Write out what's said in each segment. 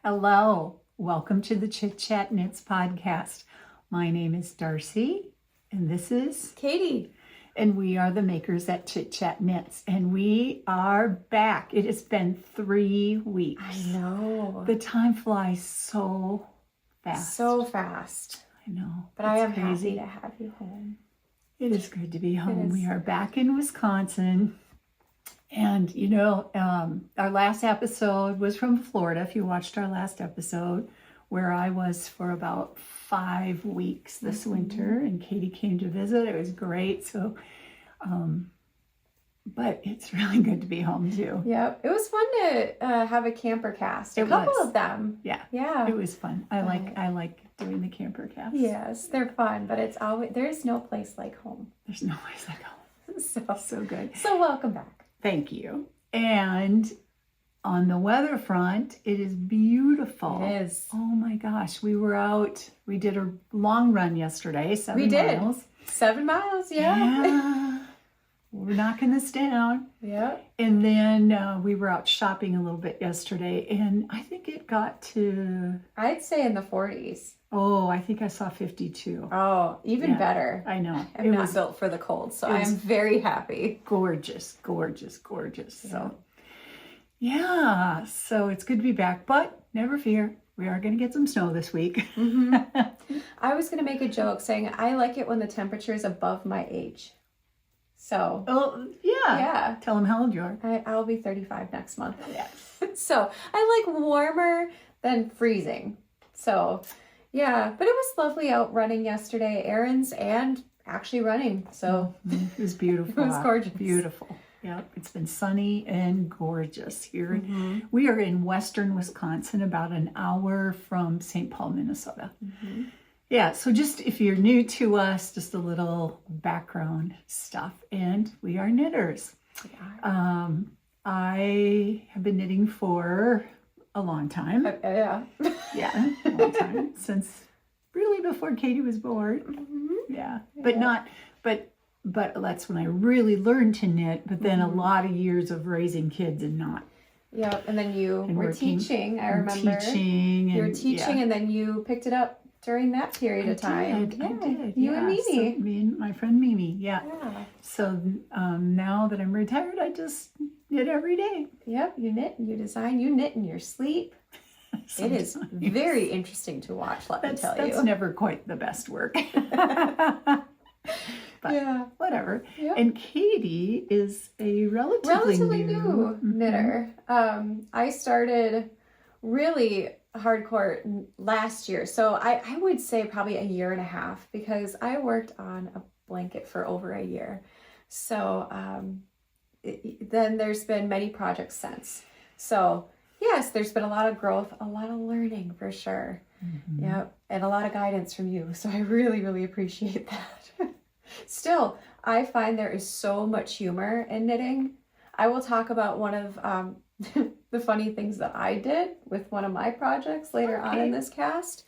Hello, welcome to the Chit Chat Knits podcast. My name is Darcy, and this is Katie. And we are the makers at Chit Chat Knits, and we are back. It has been 3 weeks. I know. The time flies so fast. So fast. I know. But I am happy to have you home. It is good to be home. We are back in Wisconsin. And, you know, our last episode was from Florida, if you watched our last episode, where I was for about 5 weeks this winter, and Katie came to visit. It was great. So, but it's really good to be home, too. Yep. It was fun to have a camper cast. A couple of them. Yeah. Yeah. It was fun. I like doing the camper cast. Yes, they're fun, but it's always, there's no place like home. There's no place like home. So good. So welcome back. Thank you. And on the weather front, it is beautiful. It is. Oh my gosh. We were out. We did a long run yesterday. 7 miles. 7 miles, yeah. We're knocking this down. Yeah. And then we were out shopping a little bit yesterday, and I think it got to... I'd say in the 40s. Oh, I think I saw 52. Oh, even better. I know. I'm not built for the cold, so I'm very happy. Gorgeous, gorgeous, gorgeous. Yeah. So, yeah, so it's good to be back, but never fear. We are going to get some snow this week. I was going to make a joke saying I like it when the temperature is above my age. So. Oh, yeah. Yeah. Tell them how old you are. I'll be 35 next month. Yes. So I like warmer than freezing. So. Yeah, but it was lovely out running yesterday, errands and actually running. So it was beautiful. It was gorgeous. Beautiful. Yeah, it's been sunny and gorgeous here. We are in western Wisconsin, about an hour from St. Paul, Minnesota. Yeah, so just if you're new to us, just a little background stuff. And we are knitters. I have been knitting for a long time. Yeah, a long time, since really before Katie was born. But that's when I really learned to knit. But then a lot of years of raising kids and not. Yeah, and then you were teaching. I remember you were teaching, and then you picked it up during that period of time. I did. You and Mimi. So me and my friend Mimi. Yeah. So now that I'm retired, I just knit every day. Yep, you knit, you design, you knit in your sleep. It is very interesting to watch, let me tell you. That's never quite the best work. But whatever. Yep. And Katie is a relatively new knitter. I started really hardcore last year. So I would say probably a year and a half, because I worked on a blanket for over a year. So then there's been many projects since. So yes, there's been a lot of growth, a lot of learning for sure. Yep, and a lot of guidance from you. So I really, really appreciate that. Still, I find there is so much humor in knitting. I will talk about one of the funny things that I did with one of my projects later on in this cast.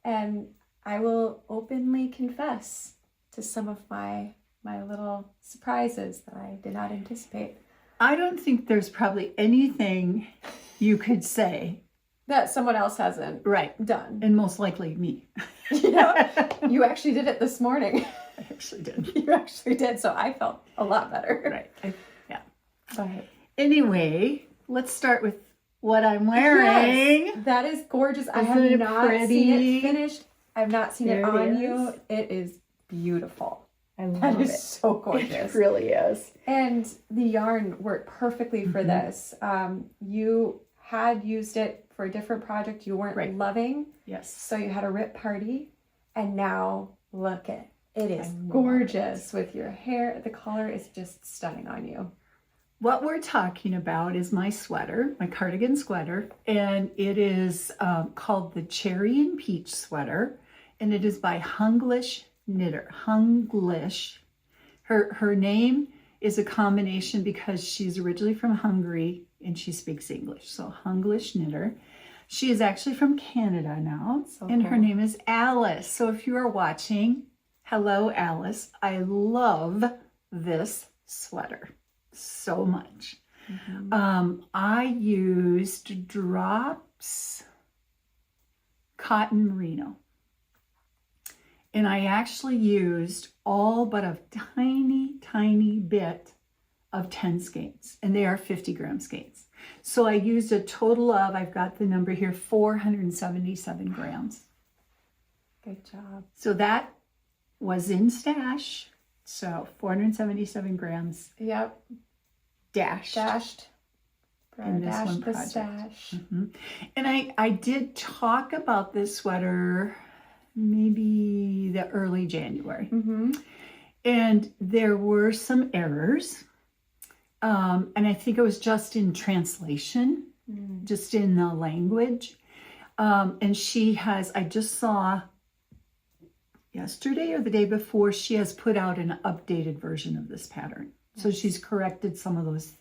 And I will openly confess to some of my little surprises that I did not anticipate. I don't think there's probably anything you could say that someone else hasn't done. And most likely me. You actually did it this morning. I actually did. You actually did, so I felt a lot better. But anyway, let's start with what I'm wearing. Yes, that is gorgeous. I have not seen it finished. I've not seen it on you. It is beautiful. I love it. That is so gorgeous. It really is. And the yarn worked perfectly for this. You had used it for a different project you weren't loving. Yes. So you had a rip party, and now look at it. Is gorgeous with your hair. The color is just stunning on you. What we're talking about is my sweater, my cardigan sweater, and it is called the Cherry and Peach sweater, and it is by Hunglish knitter. Hunglish. Her name is a combination because she's originally from Hungary and she speaks English. So Hunglish knitter. She is actually from Canada now, and her name is Alice. So if you are watching, hello Alice. I love this sweater so much. I used drops cotton merino. And I actually used all but a tiny bit of 10 skeins, and they are 50-gram skeins. So I used a total of, I've got the number here, 477 grams. Good job. So that was in stash. So 477 grams. Yep. Dashed. In this one the project. stash. And I did talk about this sweater maybe the early January. And there were some errors. And I think it was just in translation, just in the language. And she has, I just saw yesterday or the day before, she has put out an updated version of this pattern. So she's corrected some of those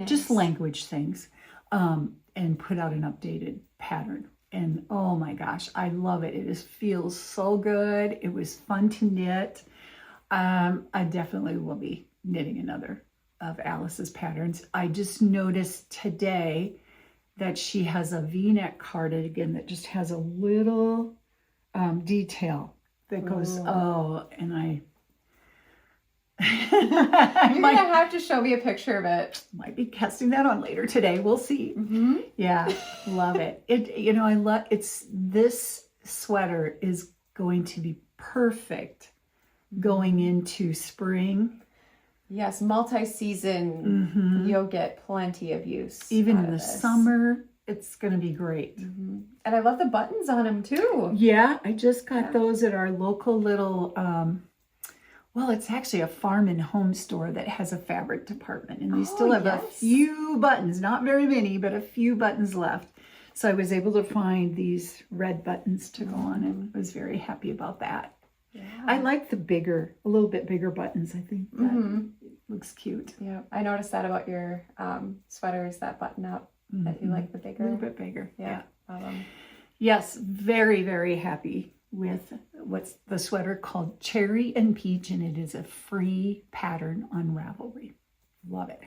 just language things, and put out an updated pattern. And oh my gosh, I love it. It just feels so good. It was fun to knit. I definitely will be knitting another of Alice's patterns. I just noticed today that she has a V-neck cardigan that just has a little detail that goes, and I You're gonna have to show me a picture of it. Might be casting that on later today. We'll see. Yeah, love it. I love it's. This sweater is going to be perfect going into spring. Yes, multi-season. You'll get plenty of use. Even in the summer, it's going to be great. And I love the buttons on them too. Yeah, I just got those at our local little. Well, it's actually a farm and home store that has a fabric department, and they still have a few buttons, not very many, but a few buttons left. So I was able to find these red buttons to go on, and I was very happy about that. Yeah. I like the a little bit bigger buttons. I think that looks cute. Yeah, I noticed that about your sweaters, that button up, that you like the bigger. A little bit bigger. Yeah. Yes, very, very happy with what's the sweater called Cherry and Peach, and it is a free pattern on Ravelry. Love it.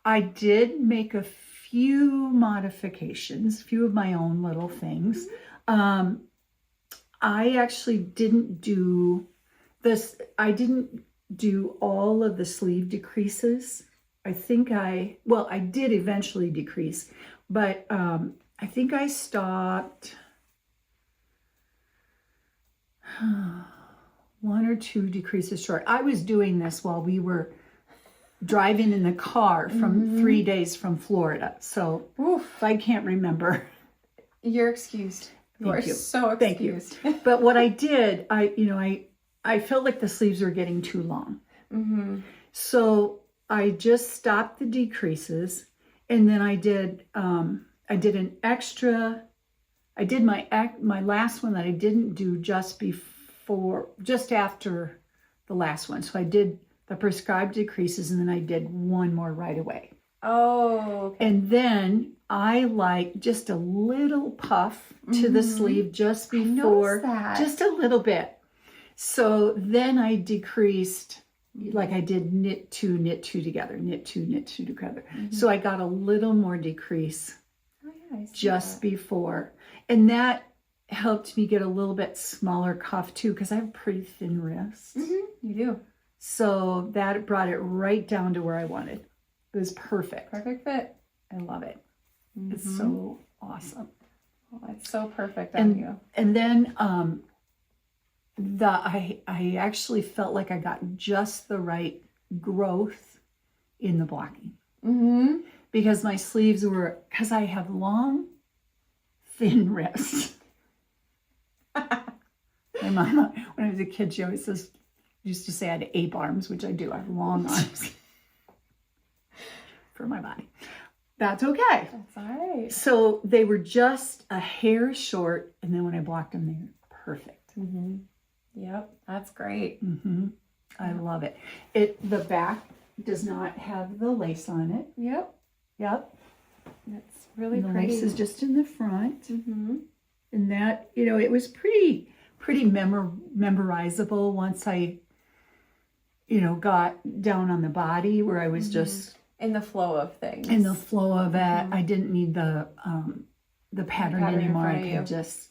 I did make a few modifications, a few of my own little things. I actually didn't do this. I didn't do all of the sleeve decreases. I did eventually decrease, but I think I stopped one or two decreases short. I was doing this while we were driving in the car from 3 days from Florida. So if I can't remember. You're excused. You are so excused. Thank you. But what I did, I felt like the sleeves were getting too long. So I just stopped the decreases, and then I did an extra. I did my last one that I didn't do just after the last one. So I did the prescribed decreases, and then I did one more right away. Oh, okay. And then I like just a little puff to the sleeve just before, just a little bit. So then I decreased, like I did knit two together, knit two together. So I got a little more decrease just before. And that helped me get a little bit smaller cuff too, because I have pretty thin wrists. You do. So that brought it right down to where I wanted. It was perfect. Perfect fit. I love it. It's so awesome. Oh, it's so perfect on you. And then I actually felt like I got just the right growth in the blocking. Because my sleeves were, because I have long, thin wrists. My mama, when I was a kid, she always used to say I had ape arms, which I do. I have long arms for my body. That's okay. That's all right. So they were just a hair short, and then when I blocked them, they were perfect. Yep, that's great. I love it. The back does not have the lace on it. Yep. That's really and the pretty. lace is just in the front. And that, it was pretty memorizable once I, got down on the body where I was just in the flow of things. in the flow of it. I didn't need the pattern pattern in anymore. front I of can you. just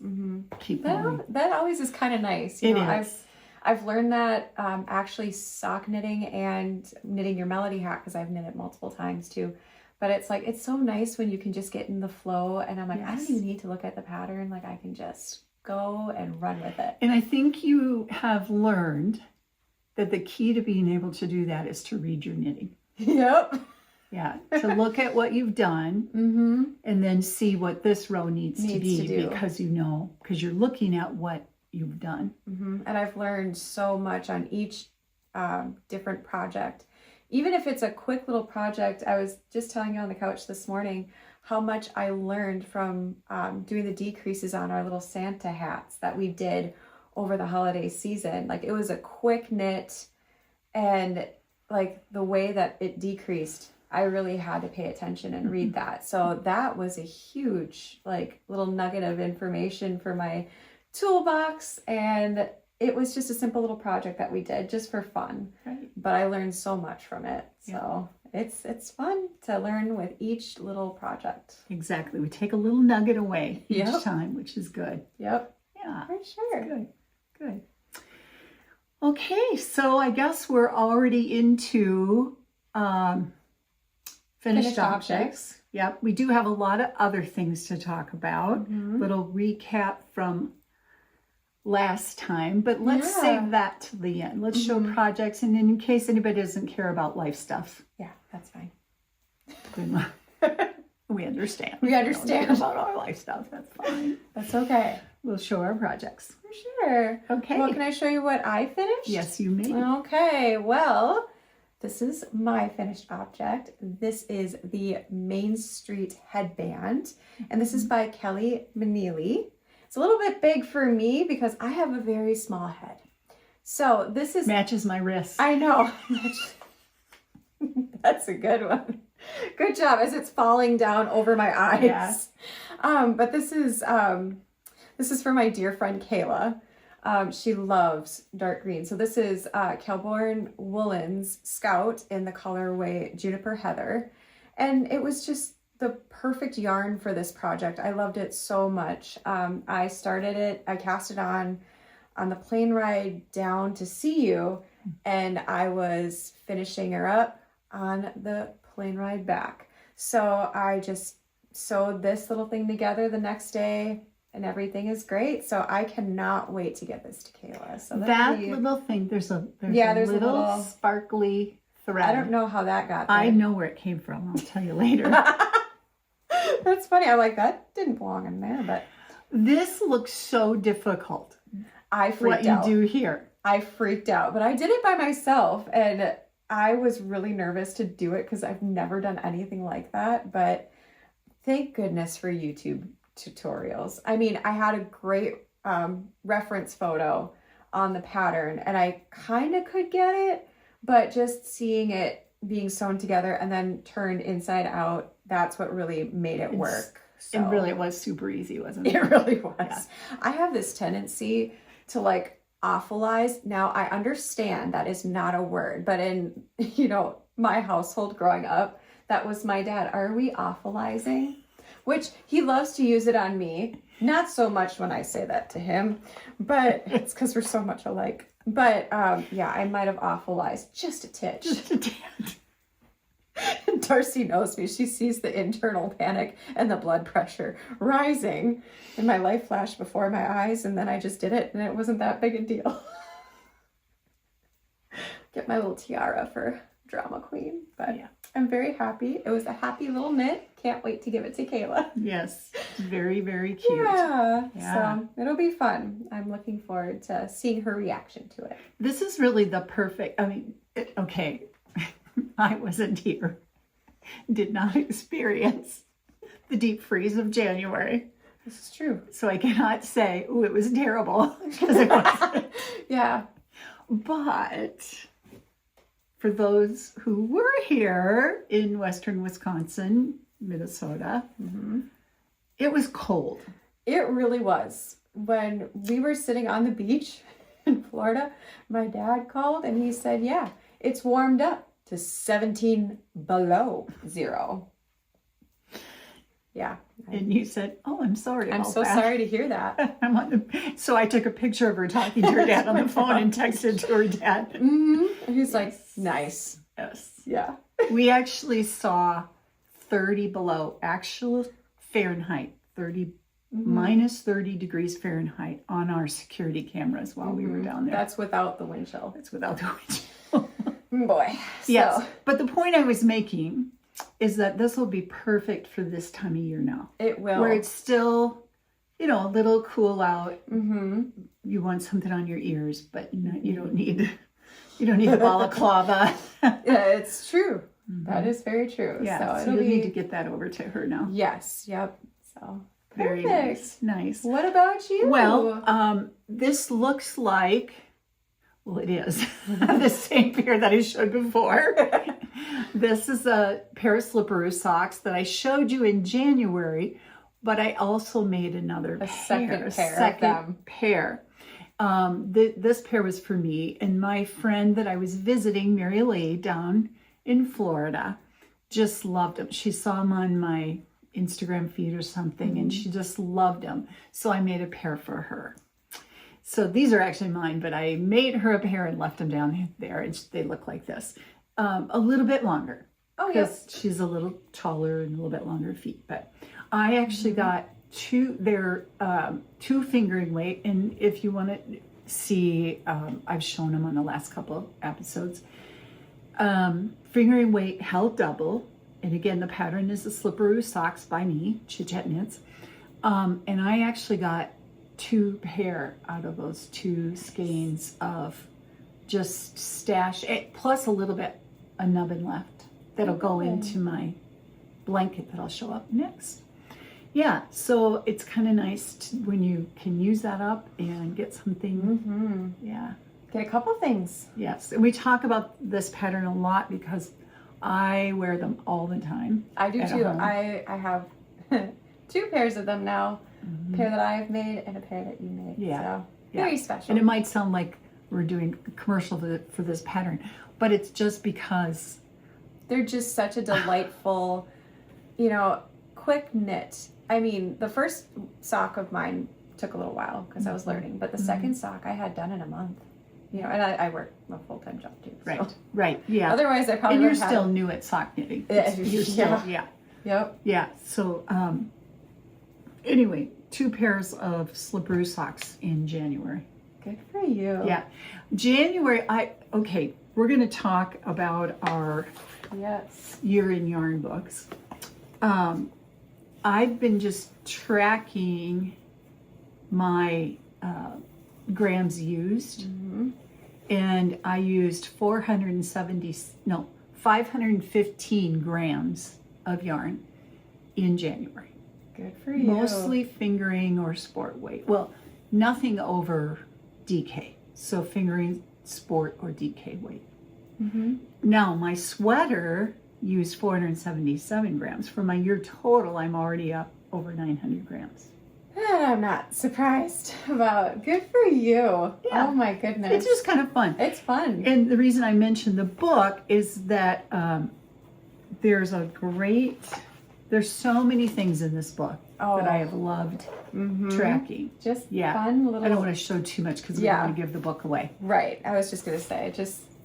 keep That, going. that always is kind of nice. It is. I've learned that actually sock knitting and knitting your Meneely hat, because I've knit it multiple times too. But it's like, it's so nice when you can just get in the flow, and I'm like, I don't even need to look at the pattern. Like, I can just go and run with it. And I think you have learned that the key to being able to do that is to read your knitting. Yep. Yeah, to look at what you've done and then see what this row needs to be, because because you're looking at what you've done. And I've learned so much on each different project. Even if it's a quick little project, I was just telling you on the couch this morning how much I learned from doing the decreases on our little Santa hats that we did over the holiday season. Like, it was a quick knit, and like the way that it decreased, I really had to pay attention and read that. So that was a huge like little nugget of information for my toolbox, and it was just a simple little project that we did just for fun. Right. But I learned so much from it. So it's fun to learn with each little project. Exactly. We take a little nugget away each time, which is good. Yep. Yeah. For sure. Good. Good. Okay, so I guess we're already into finished objects. Yep. We do have a lot of other things to talk about. Little recap from last time, but let's save that to the end. Let's show projects, and in case anybody doesn't care about life stuff. Yeah, that's fine. Then we understand. We understand about our life stuff. That's fine. That's okay. We'll show our projects. For sure. Okay. Well, can I show you what I finished? Yes, you may. Okay, well, this is my finished object. This is the Minstreet headband, and this is by Kelly Meneely. It's a little bit big for me because I have a very small head. So this is... Matches my wrist. I know. That's a good one. Good job, as it's falling down over my eyes. Yeah. But this is for my dear friend Kayla. She loves dark green. So this is Kelborn Woolens Scout in the colorway Juniper Heather. And it was just the perfect yarn for this project. I loved it so much. I started it, I cast it on the plane ride down to see you, and I was finishing her up on the plane ride back. So I just sewed this little thing together the next day, and everything is great. So I cannot wait to get this to Kayla. So that little thing, there's a little sparkly thread. I don't know how that got there. I know where it came from. I'll tell you later. That's funny. I'm like, that didn't belong in there, but this looks so difficult. I freaked out. What you do here. I freaked out, but I did it by myself, and I was really nervous to do it because I've never done anything like that. But thank goodness for YouTube tutorials. I mean, I had a great reference photo on the pattern, and I kind of could get it, but just seeing it being sewn together and then turned inside out, that's what really made it work. So, it really was super easy, wasn't it? It really was. Yeah. I have this tendency to like awfulize. Now I understand that is not a word, but in, my household growing up, that was my dad. Are we awfulizing? Which he loves to use it on me. Not so much when I say that to him, but it's because we're so much alike. But yeah, I might have awfulized just a titch. Just a tad. Darcy knows me. She sees the internal panic and the blood pressure rising, and my life flashed before my eyes, and then I just did it, and it wasn't that big a deal. Get my little tiara for drama queen, but yeah. I'm very happy. It was a happy little knit. Can't wait to give it to Kayla. Yes, very, very cute. Yeah, so it'll be fun. I'm looking forward to seeing her reaction to it. This is really the perfect, okay, I wasn't here, did not experience the deep freeze of January. This is true. So I cannot say, oh, it was terrible, because it wasn't. Yeah. But for those who were here in western Wisconsin, Minnesota, it was cold. It really was. When we were sitting on the beach in Florida, my dad called and he said, yeah, it's warmed up to 17 below zero. Yeah. And you said, "Oh, I'm sorry I'm about so that." sorry to hear that. So I took a picture of her talking to her dad on the phone and texted to her dad. And he's like, nice. Yes. Yeah. We actually saw 30 below actual Fahrenheit, 30 minus 30 degrees Fahrenheit on our security cameras while we were down there. That's without the wind chill. That's without the wind chill. Boy. Yes. So, But the point I was making is that this will be perfect for this time of year now. it will. Where it's still, you know, a little cool out. Mm-hmm. You want something on your ears, but you don't need a balaclava. Yeah, it's true. That is very true. Yeah, so it'll you'll be... need to get that over to her now. Yes. Yep. So Very perfect. nice. What about you? Well, this looks like, well, it is the same pair that I showed before. This is a pair of Slipperoo socks that I showed you in January, but I also made another second pair. This pair was for me, and my friend that I was visiting, Meneely, down in Florida, just loved them. She saw them on my Instagram feed or something, and she just loved them. So I made a pair for her. So these are actually mine, but I made her a pair and left them down there, and they look like this. A little bit longer. Oh, because she's a little taller and a little bit longer feet. But I actually got two fingering weight, and if you want to see, I've shown them on the last couple of episodes. Fingering weight held double, and again the pattern is the Slipperoo socks by me, Chit Knits, and I actually got 2 pair out of those 2 skeins of just stash, plus a little bit a nubbin left that'll go into my blanket that I'll show up next. Yeah, so it's kind of nice when you can use that up and get something. Yeah. Get a couple things. Yes, and we talk about this pattern a lot because I wear them all the time. I do at too. home. I have 2 pairs of them now. A pair that I have made and a pair that you made. Yeah. So very special. And it might sound like we're doing a commercial for this pattern, but it's just because they're just such a delightful, quick knit. I mean, the first sock of mine took a little while because I was learning, but the second sock I had done in a month. And I work a full-time job too. So. Right, yeah. Otherwise, I probably and you're would have still new at sock knitting. Yeah. Yep. Yeah. So anyway, 2 pairs of Slipperoo socks in January. Good for you. Yeah, January. We're going to talk about our year in yarn books. I've been just tracking my grams used, and I used 515 grams of yarn in January. Good for you. Mostly fingering or sport weight. Well, nothing over DK. So fingering, sport, or DK weight. Now, my sweater used 477 grams. For my year total, I'm already up over 900 grams. That I'm not surprised about. Good for you. Yeah. Oh my goodness. It's just kind of fun. It's fun. And the reason I mentioned the book is that there's so many things in this book that I have loved tracking. Just fun little... I don't want to show too much because we don't want to give the book away. Right. I was just going to say,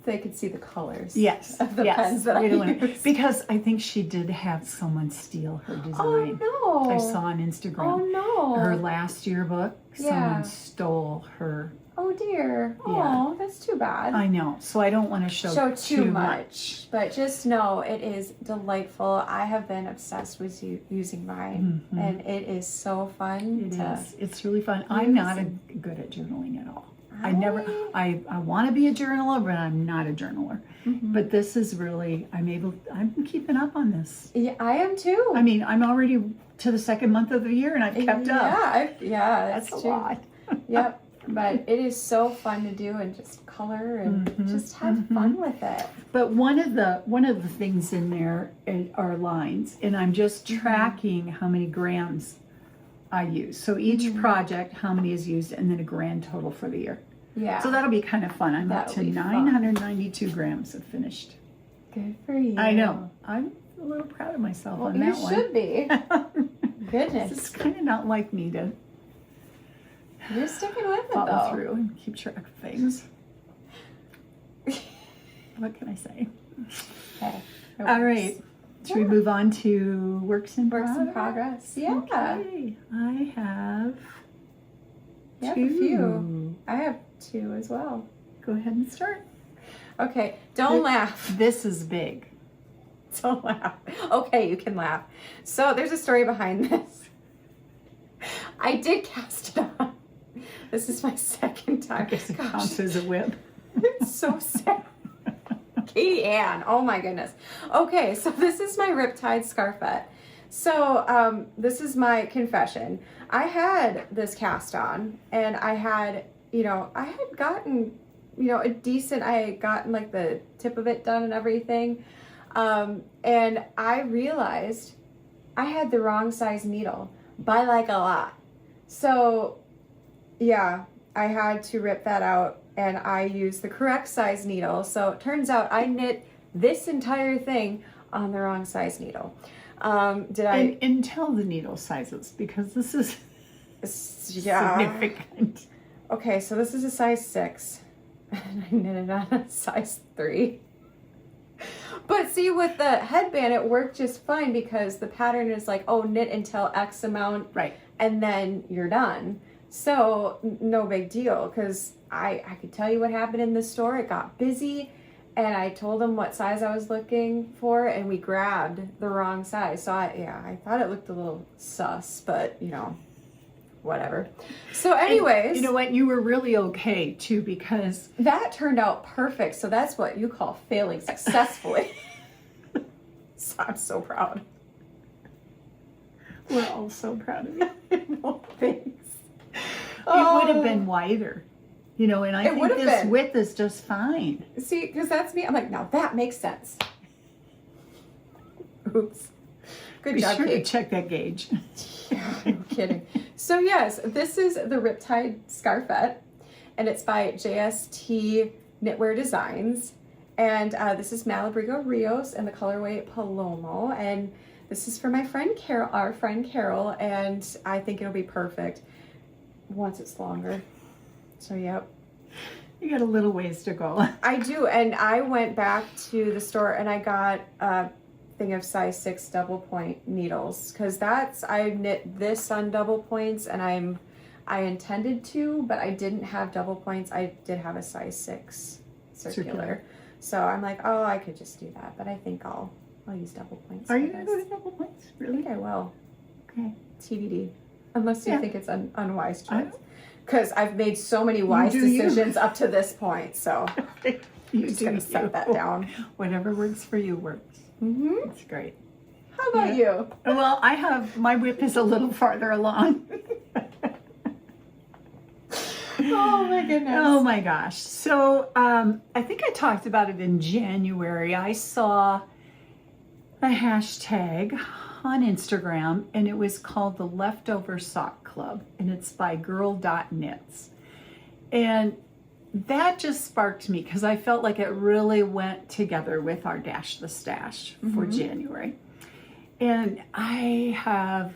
they could see the colors. Yes. Of the pens that I use. Because I think she did have someone steal her design. Oh, no. I saw on Instagram. Oh, no. Her last yearbook, someone stole her. Oh, dear. Oh, that's too bad. I know. So I don't want to show too much. But just know it is delightful. I have been obsessed with using mine. And it is so fun. It is. It's really fun. I'm not good at journaling at all. I want to be a journaler, but I'm not a journaler. But this is really, I'm keeping up on this. Yeah, I am too. I mean, I'm already to the 2nd month of the year and I've kept up. That's a true. lot. Yep. But it is so fun to do and just color and just have fun with it. But one of the things in there are lines, and I'm just tracking how many grams I use. So each project, how many is used, and then a grand total for the year. Yeah. So that'll be kind of fun. I'm up to 992 grams of finished. Good for you. I know. I'm a little proud of myself on that one. You should be. goodness. It's kind of not like me to You're sticking with it, follow though. through and keep track of things. What can I say? Okay. All right. Should we move on to works in Progress? Yeah. Okay. I have You have two. a few. I have 2 as well. Go ahead and start. Okay, don't laugh. This is big. Don't laugh. Okay, you can laugh. So there's a story behind this. I did cast it on. This is my second time. I guess it counts as a whip. It's so sad. Katie Ann, oh my goodness. Okay, so this is my Riptide Scarfette. So this is my confession. I had this cast on, and I had gotten, a decent, I had gotten like the tip of it done and everything. And I realized I had the wrong size needle by like a lot. So yeah, I had to rip that out, and I used the correct size needle. So it turns out I knit this entire thing on the wrong size needle. And tell the needle sizes, because this is significant. Okay, so this is a size 6, and I knitted on a size 3. But see, with the headband, it worked just fine because the pattern is like, oh, knit until X amount, right, and then you're done. So no big deal, because I could tell you what happened in the store. It got busy, and I told them what size I was looking for, and we grabbed the wrong size. So I thought it looked a little sus, but whatever. So anyways, and you know what? You were really okay too, because that turned out perfect. So that's what you call failing successfully. So I'm so proud. We're all so proud of you. Well, thanks. It would have been wider, and I think this width is just fine. See, because that's me. I'm like, now that makes sense. Oops. Good Be job, sure Kate. to check that gauge. Yeah, no kidding. So yes, this is the Riptide Scarfette, and it's by JST Knitwear Designs. And this is Malabrigo Rios and the colorway Palomo. And this is for my friend Carol, our friend Carol, and I think it'll be perfect once it's longer. So yep. You got a little ways to go. I do, and I went back to the store and I got a thing of size 6 double point needles, because I knit this on double points, and I intended to, but I didn't have double points. I did have a size 6 circular. So I'm like, oh, I could just do that, but I think I'll use double points. Are you going to go to double points? I Really? think I will. Okay. TBD. Unless you think it's an unwise I choice. Because I've made so many wise decisions up to this point, so I'm just going to set that down. Whatever works for you works. Mm-hmm. It's great. How about you? Well, my whip is a little farther along. Oh my goodness. Oh my gosh. So I think I talked about it in January. I saw a hashtag on Instagram, and it was called the Leftover Sock Club, and it's by girl.knits. And that just sparked me, because I felt like it really went together with our Dash the Stash for January. And I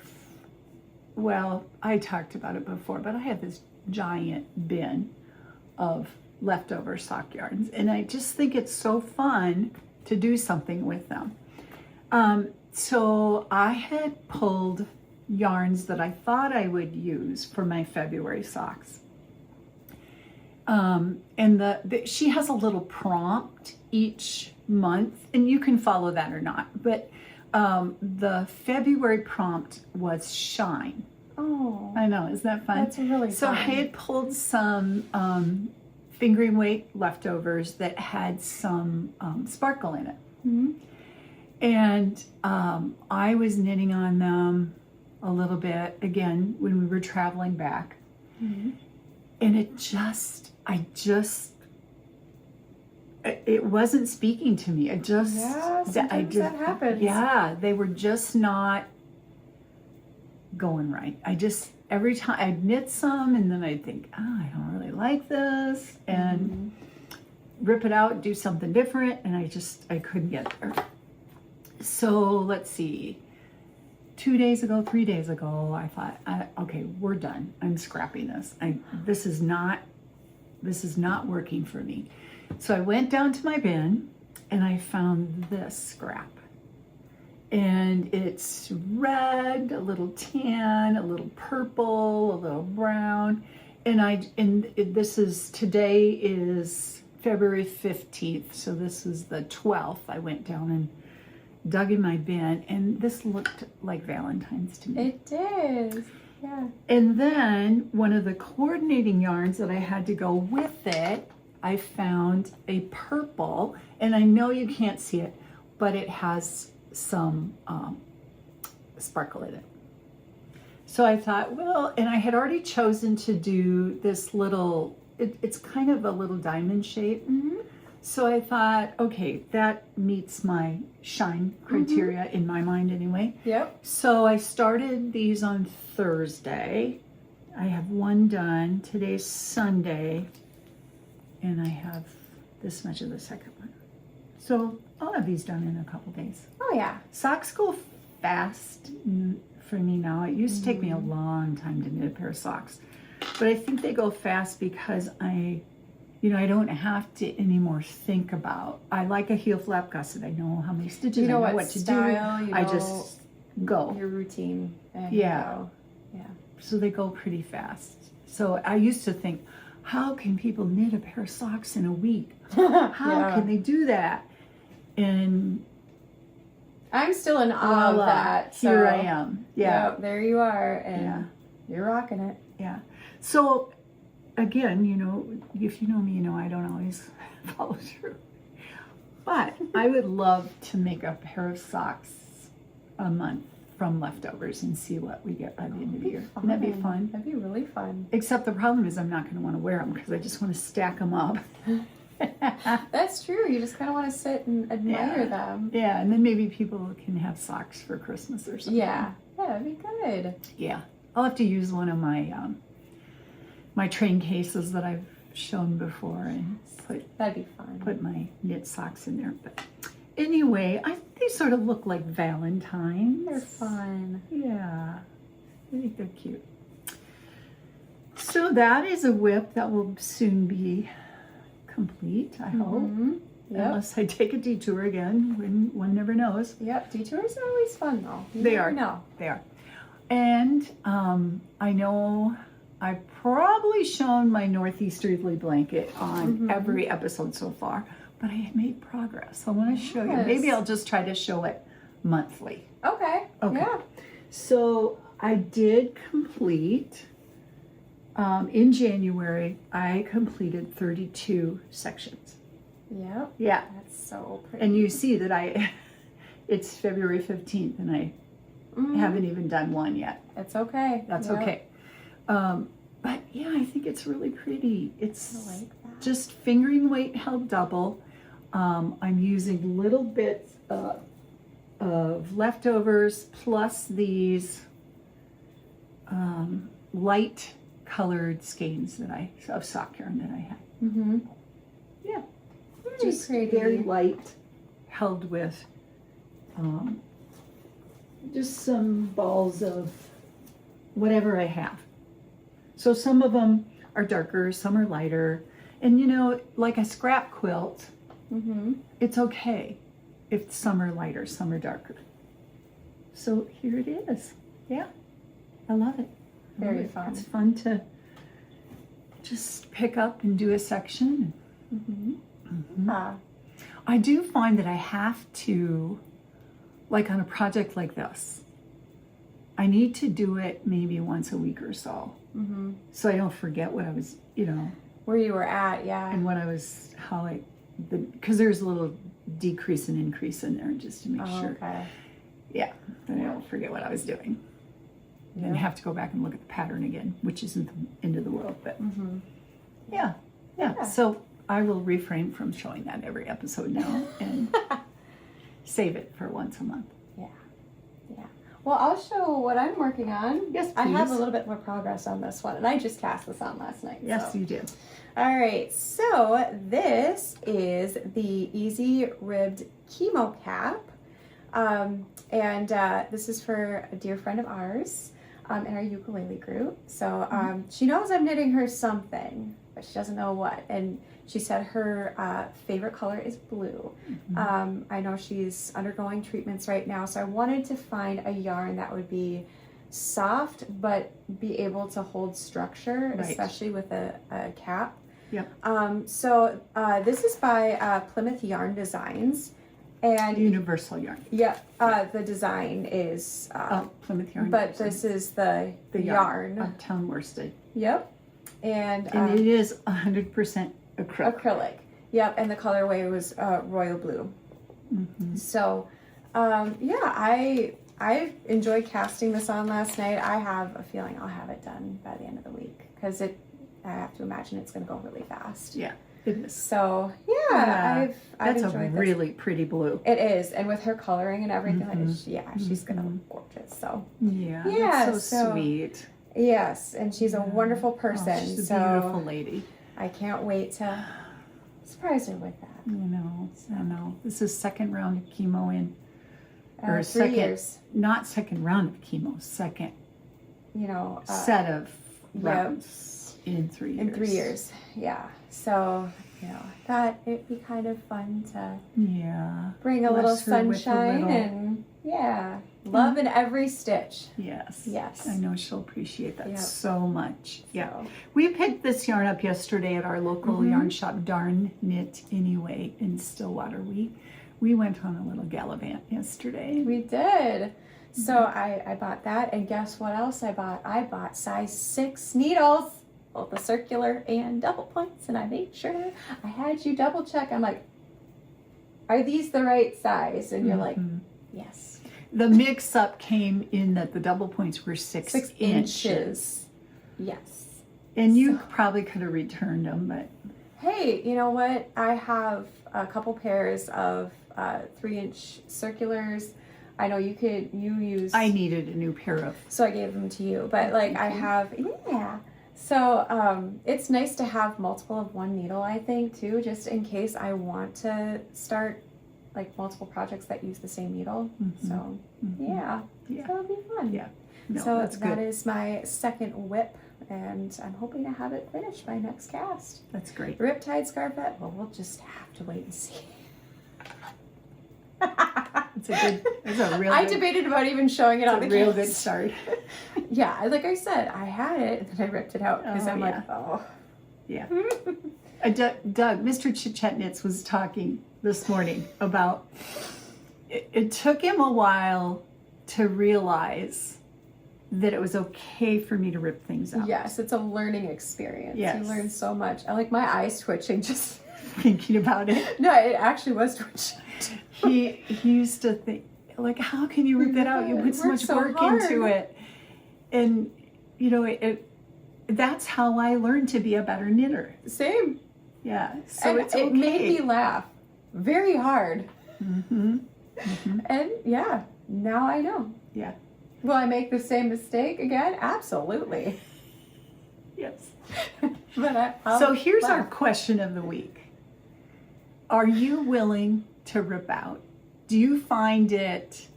talked about it before, but I have this giant bin of leftover sock yarns, and I just think it's so fun to do something with them. So I had pulled yarns that I thought I would use for my February socks. And she has a little prompt each month, and you can follow that or not, but the February prompt was shine. Oh, I know, isn't that fun? That's really so fun. I had pulled some fingering weight leftovers that had some sparkle in it. Mm-hmm. And I was knitting on them a little bit, again, when we were traveling back. Mm-hmm. And it wasn't speaking to me. Sometimes that happens. Yeah, they were just not going right. Every time I'd knit some, and then I'd think, oh, I don't really like this, and rip it out, do something different, and I couldn't get there. So let's see. 2 days ago, 3 days ago, I thought, okay, we're done. I'm scrapping this. This is not working for me. So I went down to my bin and I found this scrap. And it's red, a little tan, a little purple, a little brown. Today is February 15th. So this is the 12th. I went down and dug in my bin, and this looked like Valentine's to me. It did, yeah. And then one of the coordinating yarns that I had to go with it, I found a purple, and I know you can't see it, but it has some sparkle in it. So I thought, well, and I had already chosen to do this little, it's kind of a little diamond shape. Mm-hmm. So I thought, okay, that meets my shine criteria in my mind anyway. Yep. So I started these on Thursday. I have one done. Today's Sunday. And I have this much of the second one. So I'll have these done in a couple days. Oh, yeah. Socks go fast for me now. It used to take me a long time to knit a pair of socks. But I think they go fast because I don't have to anymore think about. I like a heel flap gusset. I know how many stitches. You know I know what to style, do. you I know just go. Your routine. And Yeah. go. Yeah. So they go pretty fast. So I used to think, how can people knit a pair of socks in a week? How can they do that? And I'm still in awe of that. So, here I am. Yeah. Yep, there you are, and Yeah. you're rocking it. Yeah. So again, if you know me, I don't always follow through. But I would love to make a pair of socks a month from leftovers and see what we get by the end of the year. Wouldn't that be fun? That'd be really fun. Except the problem is I'm not going to want to wear them because I just want to stack them up. That's true. You just kind of want to sit and admire them. Yeah, and then maybe people can have socks for Christmas or something. Yeah. Yeah, that'd be good. Yeah. I'll have to use one of my my train cases that I've shown before and That'd be fun. put my knit socks in there. But anyway, they sort of look like Valentine's. They're fun. Yeah, I think they're cute. So that is a whip that will soon be complete, I hope. Yep. Unless I take a detour again, one never knows. Yep. Detours are always fun, though. They are. No. They are. And I know I've probably shown my Northeasterly blanket on every episode so far, but I have made progress. I want to show you. Maybe I'll just try to show it monthly. Okay. Yeah. So I did complete, in January, I completed 32 sections. Yep. Yeah. That's so pretty. And you see that it's February 15th and I haven't even done one yet. It's okay. That's Yep. okay. But yeah, I think it's really pretty. It's I like that. just fingering weight held double. I'm using little bits of leftovers plus these light colored skeins of sock yarn that I had. Mm-hmm. Yeah, Very just pretty. very light, held with just some balls of whatever I have. So some of them are darker, some are lighter. And like a scrap quilt, it's okay if some are lighter, some are darker. So here it is. Yeah, I love it. Very fun. It's fun to just pick up and do a section. I do find that I have to, like on a project like this, I need to do it maybe once a week or so. So I don't forget what I was, Where you were at, yeah. and because there's a little decrease and increase in there just to make sure. Okay. Yeah, that I don't forget what I was doing. And then have to go back and look at the pattern again, which isn't the end of the world, but yeah. So I will refrain from showing that every episode now and save it for once a month. Yeah. Well, I'll show what I'm working on. Yes, please. I have a little bit more progress on this one, and I just cast this on last night. Yes, so. you did. All right, so this is the Easy Ribbed Chemo Cap. This is for a dear friend of ours in our ukulele group. So she knows I'm knitting her something, but she doesn't know what. And she said her favorite color is blue. I know she's undergoing treatments right now, so I wanted to find a yarn that would be soft but be able to hold structure, especially with a cap. Yep. This is by Plymouth Yarn Designs. And Universal yarn. Yep. The design is Plymouth Yarn. But this is the yarn. Uptown worsted. Yep. And it is 100% acrylic. Yep. And the colorway was royal blue. So I enjoyed casting this on last night. I have a feeling I'll have it done by the end of the week because I have to imagine it's going to go really fast. Yeah, it is. So I've that's enjoyed a really pretty blue. It is, and with her coloring and everything, she's going to look gorgeous. So that's so sweet. Yes, and she's a wonderful person. She's a beautiful lady. I can't wait to surprise her with that. I know. This is second round of chemo in. Or 3 second, years. not second round of chemo, second set of rounds in 3 years. In 3 years, yeah. So, thought it'd be kind of fun to bring a little sunshine and love in every stitch. Yes. I know she'll appreciate that so much. Yeah. So. We picked this yarn up yesterday at our local yarn shop, Darn Knit Anyway, in Stillwater. We went on a little gallivant yesterday. We did. So I bought that, and guess what else I bought? I bought size 6 needles, both the circular and double points, and I made sure I had you double check. I'm like, are these the right size? And you're like, yes. The mix-up came in that the double points were 6 inches. Yes. And you probably could have returned them, but... Hey, you know what? I have a couple pairs of 3-inch circulars. I know you use... I needed a new pair of... So I gave them to you. But I have... Yeah. So it's nice to have multiple of one needle, I think, too, just in case I want to start multiple projects that use the same needle. So that'll be fun. Yeah. No, so that's good. That is my second whip, and I'm hoping to have it finished by next cast. That's great. Riptide Scarfette, well, we'll just have to wait and see. I debated about even showing it on the real good start. Yeah, like I said, I had it and then I ripped it out because Yeah. Doug, Mr. Chit Knits was talking this morning about it took him a while to realize that it was okay for me to rip things out. Yes, it's a learning experience. Yes. You learn so much. I like my eyes twitching just thinking about it. No, it actually was twitching. He used to think, how can you rip that out? You put so much work into it. And, that's how I learned to be a better knitter. Same. Yeah. So and it made me laugh very hard. And now I know. Yeah. Will I make the same mistake again? Absolutely. Yes. But so here's our question of the week. Are you willing to rip out? Do you find it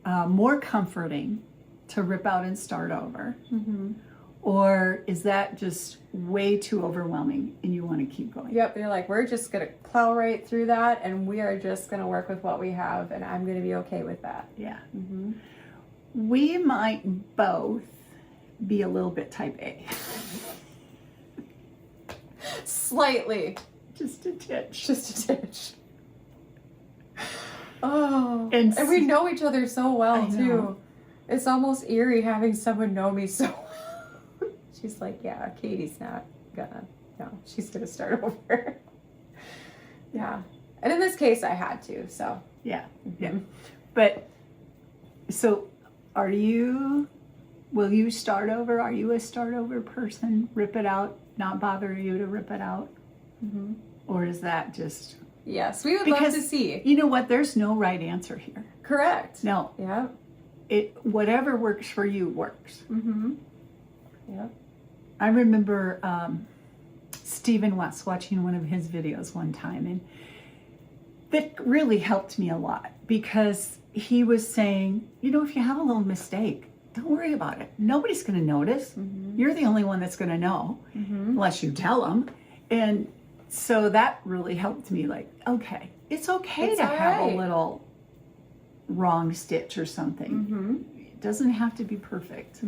more comforting to rip out and start over? Or is that just way too overwhelming and you want to keep going? Yep, they're like, we're just going to plow right through that and we are just going to work with what we have and I'm going to be okay with that. Yeah. We might both be a little bit type A. Slightly. Just a titch. Just a titch. Oh. And we know each other so well, too. It's almost eerie having someone know me so well. She's like, yeah, Katie's not gonna, she's gonna start over. Yeah. And in this case, I had to, so. Yeah. Yeah. But, so, will you start over? Are you a start over person? Rip it out, not bother you to rip it out? Or is that just... Yes, we would love to see. You know what? There's no right answer here. Correct. No. Yeah. Whatever works for you works. Yeah. I remember Stephen West watching one of his videos one time, and that really helped me a lot because he was saying, you know, if you have a little mistake, don't worry about it. Nobody's going to notice. You're the only one that's going to know, unless you tell them. And so that really helped me, like, okay, it's okay to have a little wrong stitch or something. It doesn't have to be perfect.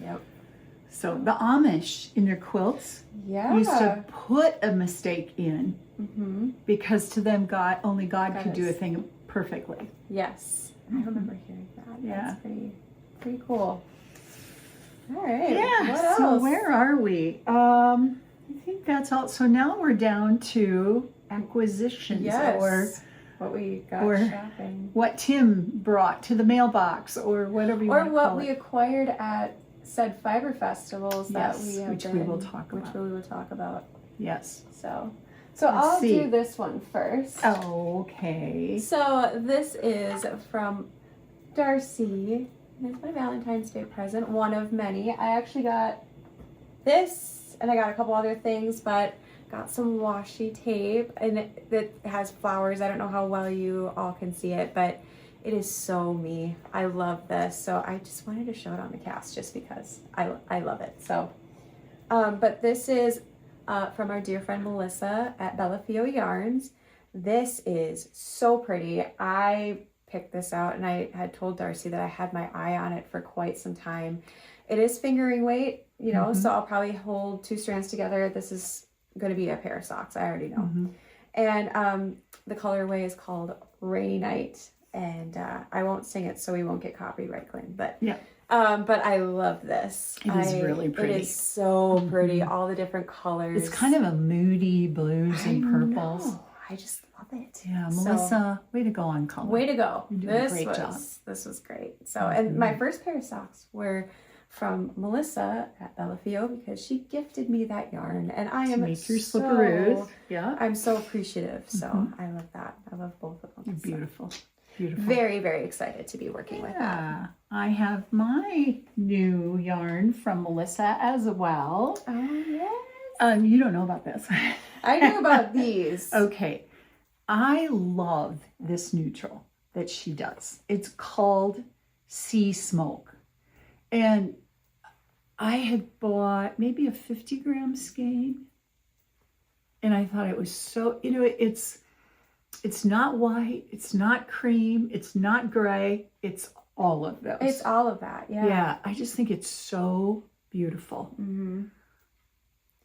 Yep. So the Amish in their quilts used to put a mistake in because to them, only God could do a thing perfectly. Yes, I remember hearing that. That's pretty cool. All right. Yeah. What else? So where are we? I think that's all. So now we're down to acquisitions, or what we got shopping, what Tim brought to the mailbox, or whatever you want to call it. Or what we acquired at said fiber festivals that we have which we will talk about. Yes. So I'll do this one first. Okay. So this is from Darcy. It's my Valentine's Day present, one of many. I actually got this, and I got a couple other things, but got some washi tape, and it has flowers. I don't know how well you all can see it, but it is so me. I love this. So I just wanted to show it on the cast just because I love it. So, but this is from our dear friend Melissa at Bellafio Yarns. This is so pretty. I picked this out, and I had told Darcy that I had my eye on it for quite some time. It is fingering weight, you know, so I'll probably hold 2 strands together. This is going to be a pair of socks. I already know. And the colorway is called Rainy Night, and I won't sing it so we won't get copyright claim, but but I love this. It is really pretty. It is so pretty. All the different colors. It's kind of a moody blues and purples. I just love it. Yeah, Melissa, way to go on color. Way to go. You're doing a great job. This was great. So, and my first pair of socks were from Melissa at Bellafio because she gifted me that yarn, and I am make your slipperoos. I'm so appreciative. So I love that. I love both of them. Beautiful. Beautiful. Very, very excited to be working with that. I have my new yarn from Melissa as well. Oh, yes. You don't know about this. I knew about these. Okay. I love this neutral that she does. It's called Sea Smoke. And I had bought maybe a 50-gram skein. And I thought it was so, you know, it's not white, it's not cream, it's not gray, it's all of those. It's all of that, yeah. Yeah, I just think it's so beautiful.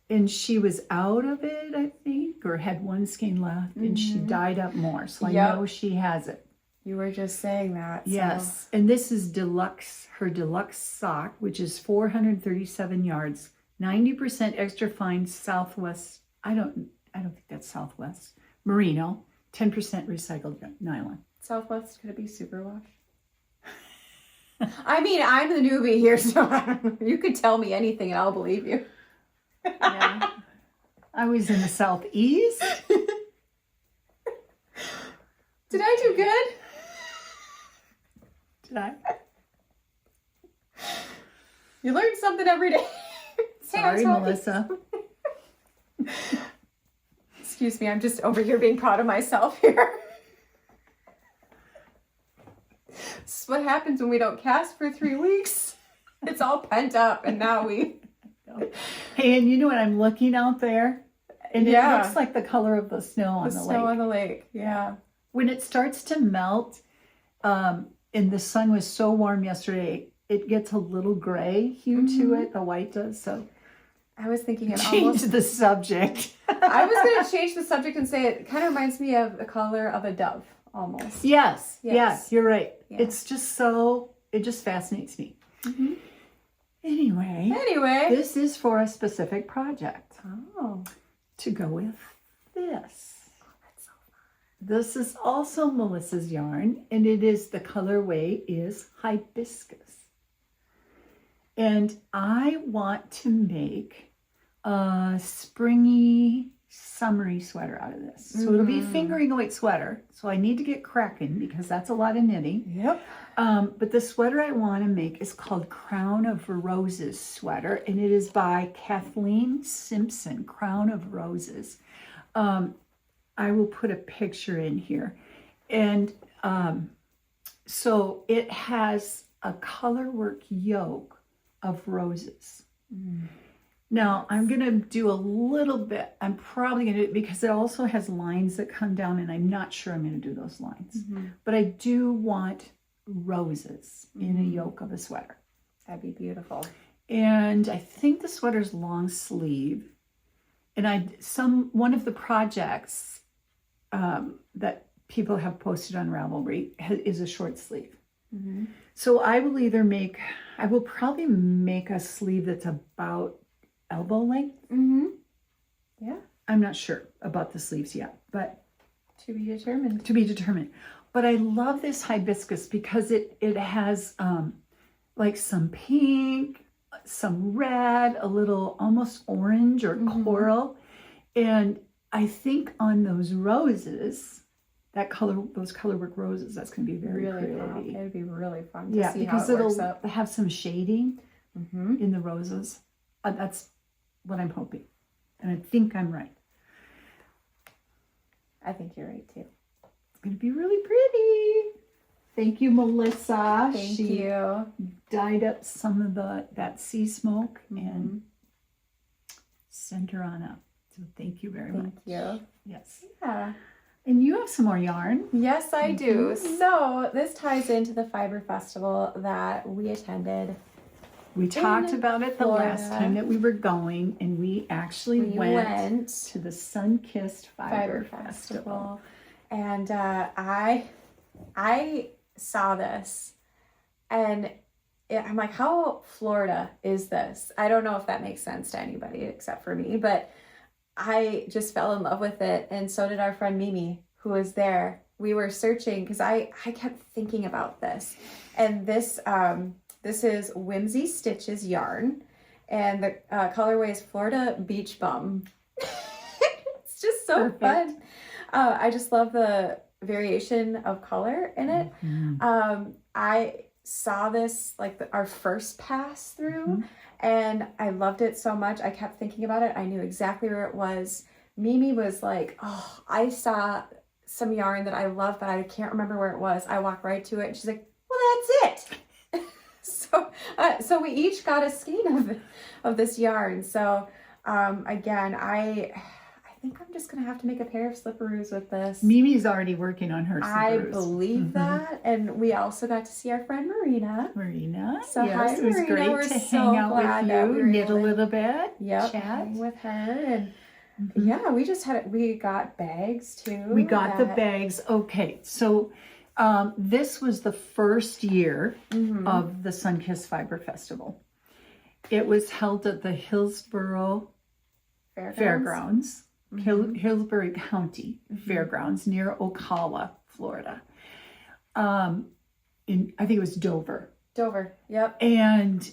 And she was out of it, I think, or had one skein left, and she dyed up more. So I know she has it. You were just saying that. So. Yes, and this is deluxe, her deluxe sock, which is 437 yards, 90% extra fine Southwest. I don't think that's Southwest. Merino, 10% recycled nylon. Southwest, could it be superwash? I mean, I'm the newbie here, so you could tell me anything and I'll believe you. Yeah. I was in the Southeast. Did I do good? Did I? You learn something every day. Sorry, Melissa. Excuse me, I'm just over here being proud of myself here. This is what happens when we don't cast for 3 weeks. It's all pent up, and now we... Hey, and you know what? I'm looking out there, and it looks like the color of the snow on the lake. The snow on the lake, yeah. When it starts to melt, and the sun was so warm yesterday, it gets a little gray hue to it. The white does. So I was thinking it change almost... the subject. I was going to change the subject and say it kind of reminds me of the color of a dove, almost. Yes. You're right. Yes. It's just so, it just fascinates me. Anyway, this is for a specific project. Oh. To go with this. Oh, that's so fun. This is also Melissa's yarn, and it is, the colorway is hibiscus. And I want to make a springy, summery sweater out of this. So it'll be a fingering weight sweater. So I need to get cracking because that's a lot of knitting. Yep. But the sweater I want to make is called Crown of Roses sweater, and it is by Kathleen Simpson, Crown of Roses. I will put a picture in here. And So it has a colorwork yoke of roses. Now I'm going to do a little bit. I'm probably going to do it because it also has lines that come down, and I'm not sure I'm going to do those lines. But I do want roses in a yoke of a sweater. That'd be beautiful. And I think the sweater's long sleeve. And one of the projects that people have posted on Ravelry is a short sleeve. So I will probably make a sleeve that's about elbow length. Yeah. I'm not sure about the sleeves yet, but to be determined. To be determined. But I love this hibiscus because it has like some pink, some red, a little almost orange or coral. And I think on those roses, those colorwork roses, that's going to be very really pretty. fun. It'd be really fun to see how it it'll works out. have some shading in the roses. That's what I'm hoping. And I think I'm right. I think you're right too. It's going to be really pretty. Thank you, Melissa. Thank you. Dyed up some of that sea smoke and sent her on up. So thank you very much. Thank you. Yes. Yeah. And you have some more yarn. Yes, I do. So this ties into the Fiber Festival that we attended. We talked about it the last time that we were going, and we actually went to the Sun-Kissed Fiber Festival. And I saw this, and I'm like, how Florida is this? I don't know if that makes sense to anybody except for me, but I just fell in love with it, and so did our friend Mimi, who was there. We were searching because I kept thinking about this, and this is Whimzee Stitches yarn, and the colorway is Florida Beach Bum. It's just so fun. I just love the variation of color in it. I saw this like our first pass through, and I loved it so much. I kept thinking about it. I knew exactly where it was. Mimi was like, oh, I saw some yarn that I love, but I can't remember where it was. I walked right to it, and she's like, well, that's it. So we each got a skein of this yarn. So again, I think I'm just gonna have to make a pair of slipperoos with this. Mimi's already working on her slipperoos. I believe that, and we also got to see our friend Marina. So yes, hi, it was Marina. great to hang out with you, knit a little bit, chat hang with her, and yeah, we got bags too. We got the bags. Okay, so this was the first year of the Sun-Kissed Fiber Festival. It was held at the Hillsborough Fairgrounds. Hillsborough County Fairgrounds near Ocala, Florida. I think it was Dover. Yep. And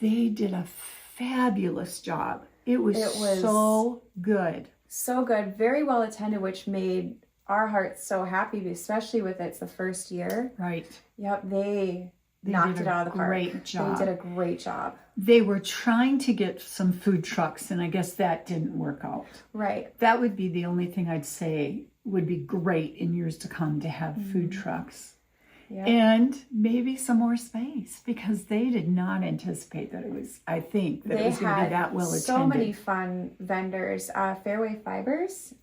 they did a fabulous job. It was so good. So good. Very well attended, which made our hearts so happy, especially with it's the first year. Right. Yep. They knocked it out of the park. Great job. They did a great job. They were trying to get some food trucks, and I guess that didn't work out. Right. That would be the only thing I'd say would be great in years to come, to have food trucks. Yep. And maybe some more space, because they did not anticipate that it was, I think, that it was going to be that well attended. So many fun vendors. Fairway Fibers.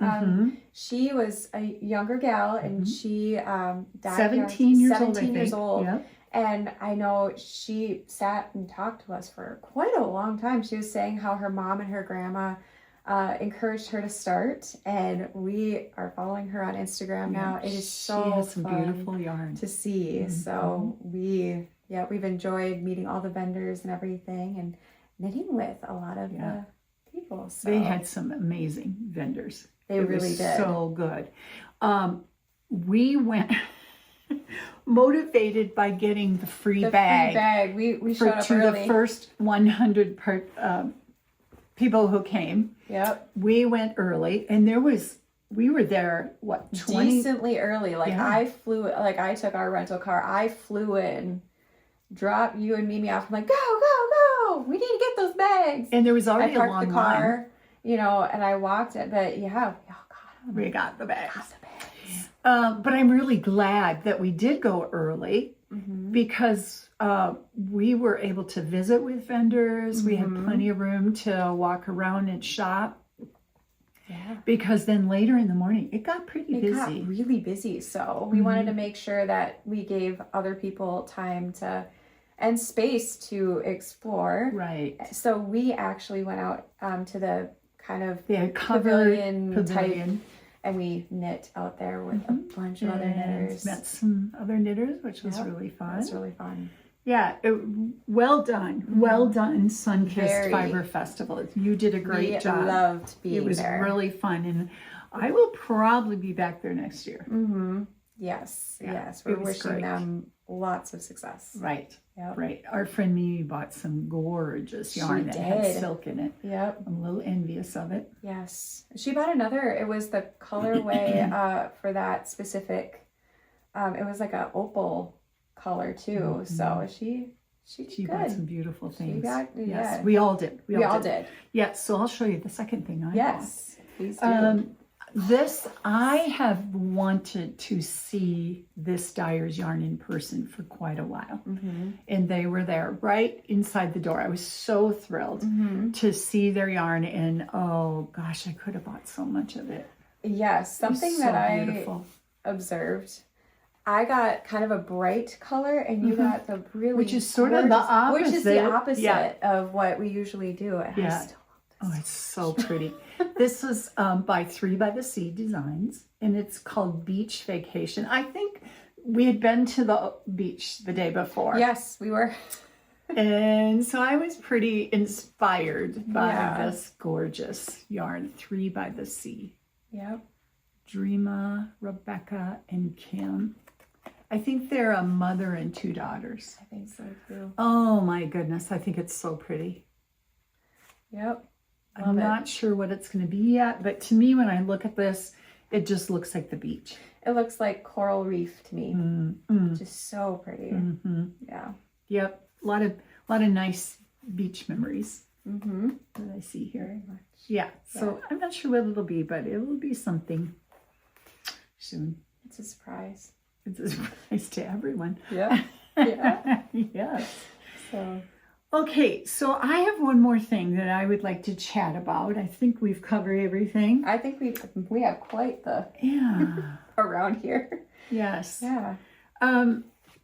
She was a younger gal, and she died 17 years old. Yep. And I know she sat and talked to us for quite a long time. She was saying how her mom and her grandma encouraged her to start, and we are following her on Instagram now. It is so she has some fun beautiful yarn to see. So we've enjoyed meeting all the vendors and everything, and knitting with a lot of the people. So they had some amazing vendors. They really did. So good. We went motivated by getting the free bag. We showed up early. The first 100 people who came. Yep. We went early, and we were there, 20? Decently early. I took our rental car. I flew in, dropped you and Mimi off. I'm like, go. We need to get those bags. And there was already a long line. I parked the car, and I walked it. But yeah, we got the bags. But I'm really glad that we did go early because we were able to visit with vendors. We had plenty of room to walk around and shop. Yeah. Because then later in the morning, it got pretty busy. It got really busy. So we wanted to make sure that we gave other people time to and space to explore. Right. So we actually went out to the kind of pavilion type, and we knit out there with a bunch of other knitters. Met some other knitters, which was really fun. That's really fun. Yeah, well done. Well done, Sunkissed Fiber Festival. You did a great job. We loved being there. It was really fun, and I will probably be back there next year. Yes, yes. We're wishing them lots of success. Right, right. Our friend Mimi bought some gorgeous yarn that had silk in it. Yep. I'm a little envious of it. Yes. She bought another. It was the colorway for that specific. It was like a opal color too. So she bought some beautiful things. Yes, we all did. We all did. Yes, so I'll show you the second thing I bought. Yes, please do. This, I have wanted to see this dyer's yarn in person for quite a while. And they were there right inside the door. I was so thrilled to see their yarn, and oh gosh, I could have bought so much of it. Yes, something that I observed. I got kind of a bright color, and you got the really which is sort of the opposite. Which is the opposite of what we usually do. Oh, it's so pretty. This was by 3 by the Sea Designs, and it's called Beach Vacation. I think we had been to the beach the day before. Yes, we were. And so I was pretty inspired by this gorgeous yarn, 3 by the Sea. Yep. Dreama, Rebecca, and Kim. I think they're a mother and 2 daughters. I think so too. Oh my goodness, I think it's so pretty. Yep. I'm not sure what it's going to be yet, but to me, when I look at this, it just looks like the beach. It looks like coral reef to me. Just so pretty. Yeah. Yep. A lot of nice beach memories that I see here. Very much. Yeah. So I'm not sure what it'll be, but it will be something soon. It's a surprise. It's a surprise to everyone. Yeah. Yeah. Yes. So. Okay, so I have one more thing that I would like to chat about. I think we've covered everything. I think we have quite the around here. Yes. Yeah.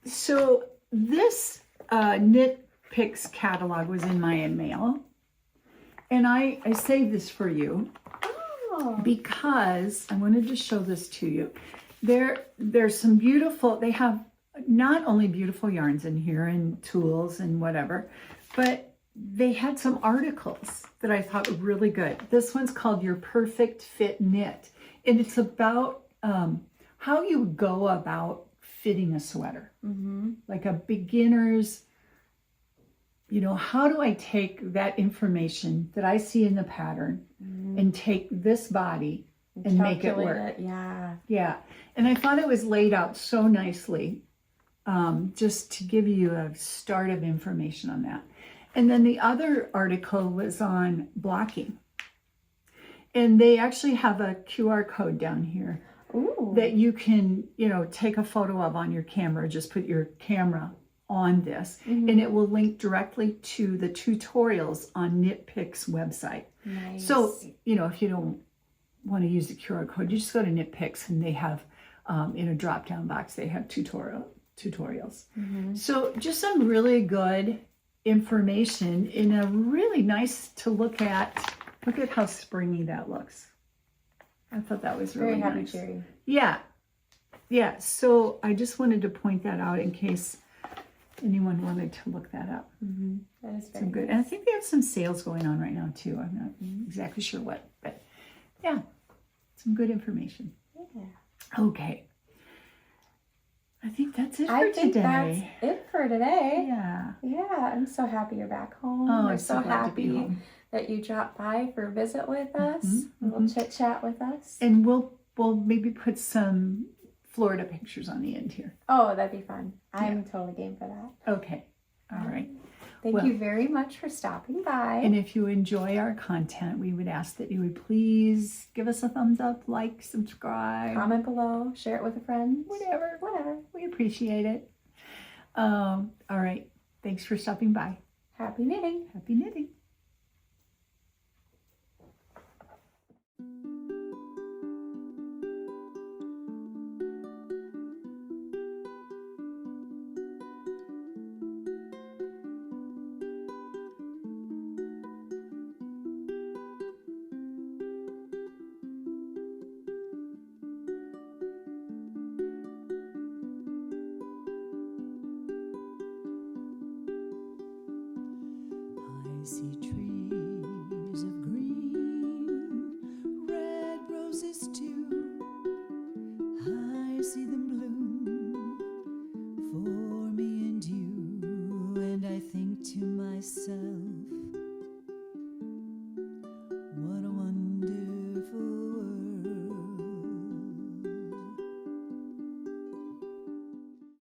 So this Knit Picks catalog was in my mail, and I saved this for you because I wanted to show this to you. There's some beautiful. They have not only beautiful yarns in here and tools and whatever, but they had some articles that I thought were really good. This one's called Your Perfect Fit Knit, and it's about how you go about fitting a sweater. Like a beginner's, how do I take that information that I see in the pattern and take this body and make it work? Yeah. And I thought it was laid out so nicely. Just to give you a start of information on that. And then the other article was on blocking. And they actually have a QR code down here that you can, take a photo of on your camera. Just put your camera on this and it will link directly to the tutorials on KnitPick's website. Nice. So, if you don't want to use the QR code, you just go to KnitPicks, and they have, in a drop-down box, they have tutorials. So just some really good information in a really nice to look at. Look at how springy that looks. I thought that was really very nice. Happy cherry. Yeah. So I just wanted to point that out in case anyone wanted to look that up. That is very good. And I think they have some sales going on right now too. I'm not exactly sure what, but yeah, some good information. Yeah. Okay. I think that's it for today. I think that's it for today. Yeah. Yeah, I'm so happy you're back home. Oh, I'm so happy that you dropped by for a visit with us. A little chit chat with us. And we'll maybe put some Florida pictures on the end here. Oh, that'd be fun. I'm totally game for that. Okay. All right. Thank you very much for stopping by. And if you enjoy our content, we would ask that you would please give us a thumbs up, like, subscribe. Comment below, share it with a friend. Whatever. Whatever. We appreciate it. All right. Thanks for stopping by. Happy knitting. Happy knitting. I see trees of green, red roses too. I see them bloom for me and you, and I think to myself,